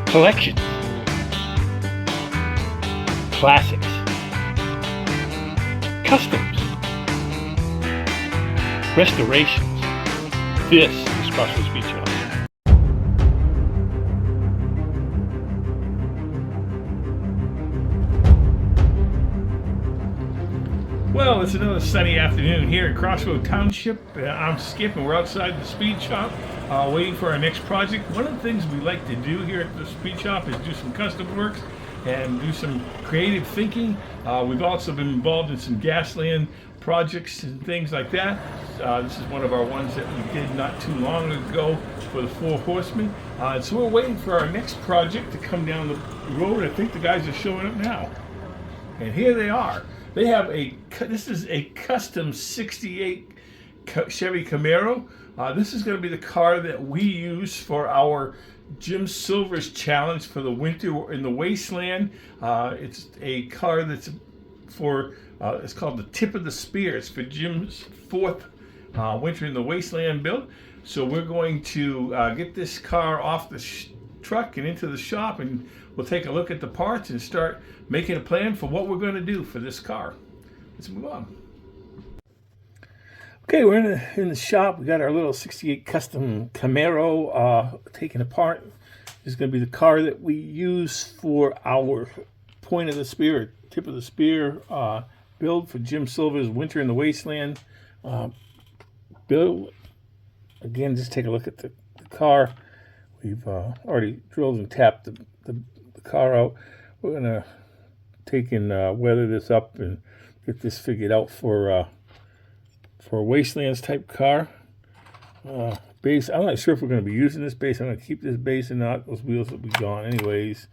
Collections, classics, customs, restorations. This is Crossroads Speed Shop. Well, it's another sunny afternoon here in Crossroad Township. I'm Skip, and we're outside the speed shop waiting for our next project. One of the things we like to do here at the speed shop is do some custom works and do some creative thinking. We've also been involved in some Gasland projects and things like that. This is one of our ones that we did not too long ago for the Four Horsemen. So we're waiting for our next project to come down the road. I think the guys are showing up now. And here they are. They have this is a custom 68 Chevy Camaro. This is going to be the car that we use for our Jim Silva's challenge for the winter in the Wasteland. It's a car that's for, it's called the Tip of the Spear. It's for Jim's fourth winter in the Wasteland build. So we're going to get this car off the truck and into the shop, and we'll take a look at the parts and start making a plan for what we're going to do for this car. Let's move on. Okay, we're in the shop. We got our little 68 custom Camaro taken apart. This is going to be the car that we use for our point of the spear, tip of the spear build for Jim Silva's Winter in the Wasteland build. Again, just take a look at the car. We've already drilled and tapped the car out. We're going to take and weather this up and get this figured out for a Wastelands type car. Base, I'm not sure if we're going to be using this base. I'm going to keep this base and not. Those wheels will be gone anyways.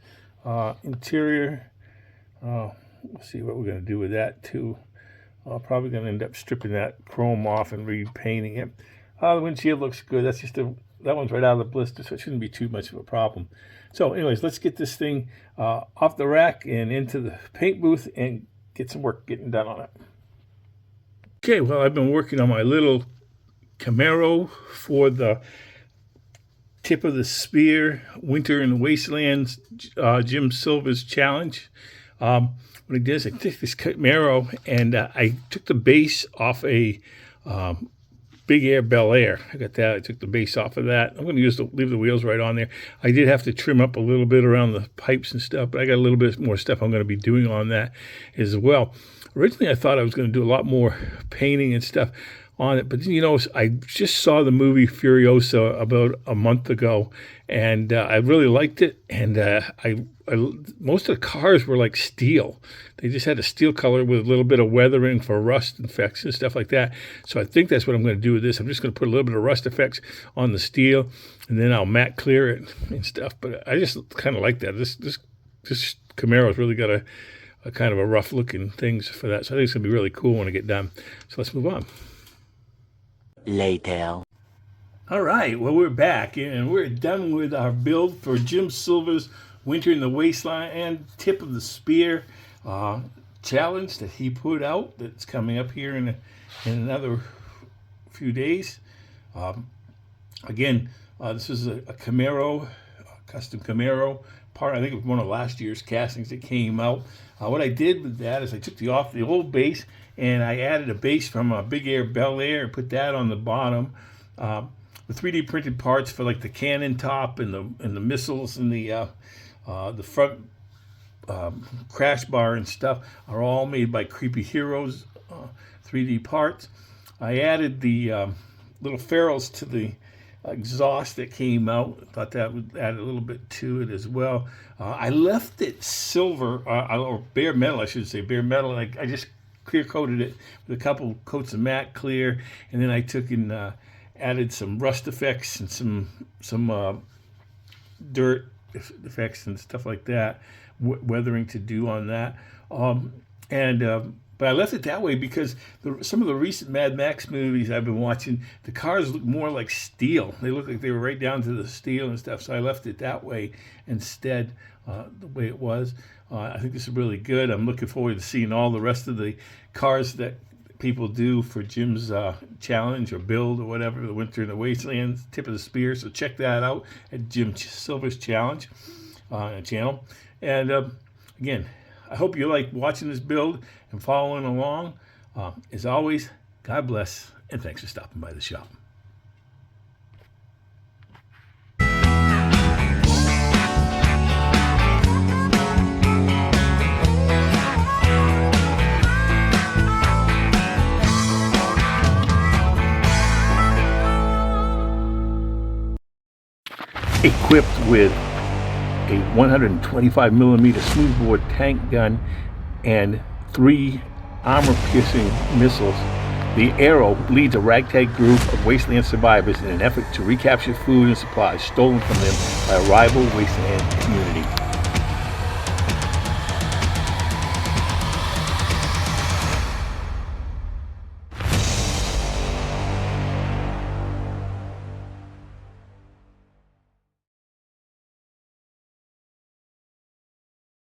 Interior, we'll see what we're going to do with that too. Probably going to end up stripping that chrome off and repainting it. The windshield looks good. That's just that one's right out of the blister, so it shouldn't be too much of a problem. So anyways, let's get this thing off the rack and into the paint booth and get some work getting done on it. Okay, well, I've been working on my little Camaro for the Tip of the Spear Winter in the Wastelands Jim Silva's challenge. What I did is I took this Camaro and I took the base off a Big Air Bel Air. I got that. I took the base off of that. I'm going to leave the wheels right on there. I did have to trim up a little bit around the pipes and stuff, but I got a little bit more stuff I'm going to be doing on that as well. Originally, I thought I was going to do a lot more painting and stuff on it, but you know, I just saw the movie Furiosa about a month ago, and I really liked it. And I most of the cars were like steel. They just had a steel color with a little bit of weathering for rust effects and stuff like that. So I think that's what I'm going to do with this. I'm just going to put a little bit of rust effects on the steel, and then I'll matte clear it and stuff. But I just kind of like that. This Camaro's really got a kind of a rough looking things for that. So I think it's going to be really cool when I get done. So let's move on. Later. All right, well, we're back, and we're done with our build for Jim Silva's Winter in the Wasteland and Tip of the Spear challenge that he put out. That's coming up here in another few days. Again, this is a Camaro, a custom Camaro part. I think it was one of last year's castings that came out. What I did with that is I took the old base and I added a base from a Big Air Bel Air and put that on the bottom. The 3D printed parts for like the cannon top and the missiles and the front crash bar and stuff are all made by Creepy Heroes 3D parts. I added the little ferrules to the exhaust that came out. Thought that would add a little bit to it as well. I left it silver, or bare metal, I should say, bare metal, and I just clear coated it with a couple coats of matte clear, and then I took and added some rust effects and some dirt effects and stuff like that, weathering to do on that. But I left it that way because some of the recent Mad Max movies I've been watching, the cars look more like steel. They look like they were right down to the steel and stuff. So I left it that way instead, the way it was. I think this is really good. I'm looking forward to seeing all the rest of the cars that people do for Jim's challenge or build or whatever, the Winter in the Wastelands, Tip of the Spear. So check that out at Jim Silva's challenge. on the channel. And again, I hope you like watching this build and following along. As always, God bless, and thanks for stopping by the shop. Equipped with a 125 millimeter smoothbore tank gun and 3 armor-piercing missiles, the Arrow leads a ragtag group of Wasteland survivors in an effort to recapture food and supplies stolen from them by a rival Wasteland community.